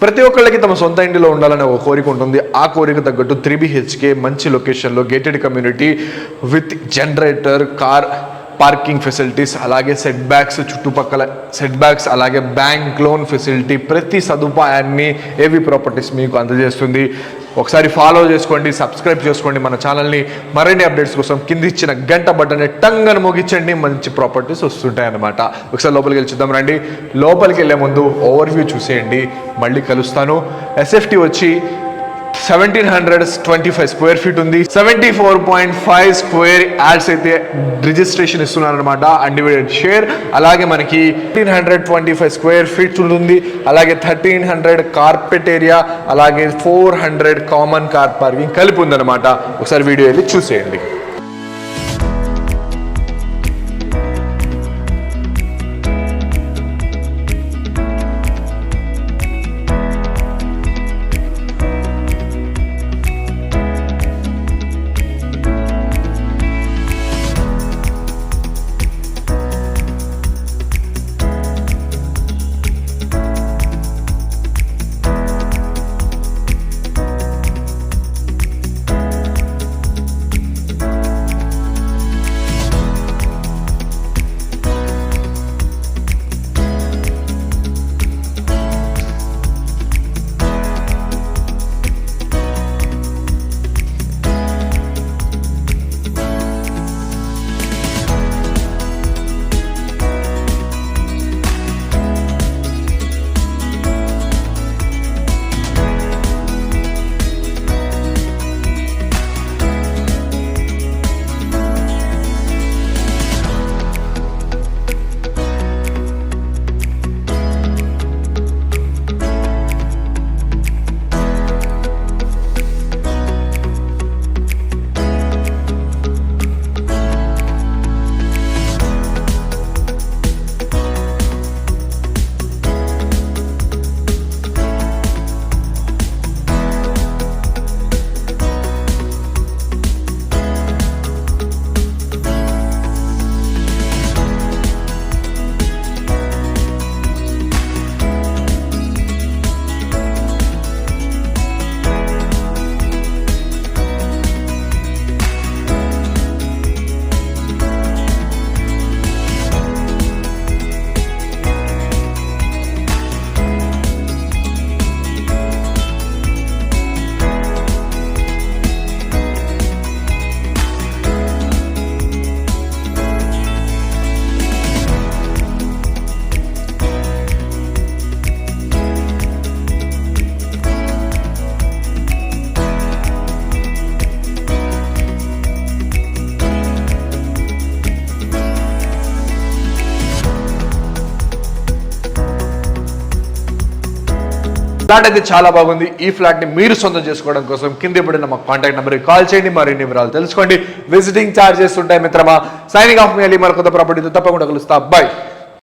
ప్రతి ఒక్కళ్ళకి తమ సొంత ఇంటిలో ఉండాలనే ఒక కోరిక ఉంటుంది. ఆ కోరిక తగ్గట్టు 3 BHK మంచి లొకేషన్లో gated community with generator, car parking facilities, అలాగే సెట్ బ్యాక్స్, చుట్టుపక్కల సెట్ బ్యాక్స్, అలాగే బ్యాంక్ లోన్ ఫెసిలిటీ, ప్రతి సదుపాయాన్ని ఏవి ప్రాపర్టీస్ మీకు అందజేస్తుంది. ఒకసారి ఫాలో చేసుకోండి, సబ్స్క్రైబ్ చేసుకోండి మన ఛానల్ని. మరిన్ని అప్డేట్స్ కోసం కింద ఇచ్చిన గంట బటన్ని టంగను మోగించండి, మంచి ప్రాపర్టీస్ వస్తుంటాయి అన్నమాట. ఒకసారి లోపలికి వెళ్ళి చూద్దాం రండి. లోపలికి వెళ్ళే ముందు ఓవర్వ్యూ చూసేయండి, మళ్ళీ కలుస్తాను. SFT వచ్చి 1725 స్క్వేర్ ఫీట్ ఉంది. 74.5 స్క్వేర్ యాడ్స్ అయితే రిజిస్ట్రేషన్ ఇస్తున్నారనమాట, అన్డివైడెడ్ షేర్. అలాగే మనకి 1325 స్క్వేర్ ఫీట్ ఉంటుంది. అలాగే 1300 కార్పెట్ ఏరియా, అలాగే 400 కామన్ కార్ పార్కింగ్ కలిపి ఉందన్నమాట. ఒకసారి వీడియో వెళ్ళి చూసేయండి. ఫ్లాట్ అయితే చాలా బాగుంది. ఈ ఫ్లాట్ని మీరు సొంతం చేసుకోవడం కోసం కింద పడిన మా కాంటాక్ట్ నెంబర్కి కాల్ చేయండి, మరిన్ని వివరాలు తెలుసుకోండి. విజిటింగ్ ఛార్జెస్ ఉంటాయి మిత్రమా. సైనింగ్ ఆఫ్ మీ మరొక ప్రాపర్టీతో తప్పకుండా కలుస్తా. బై.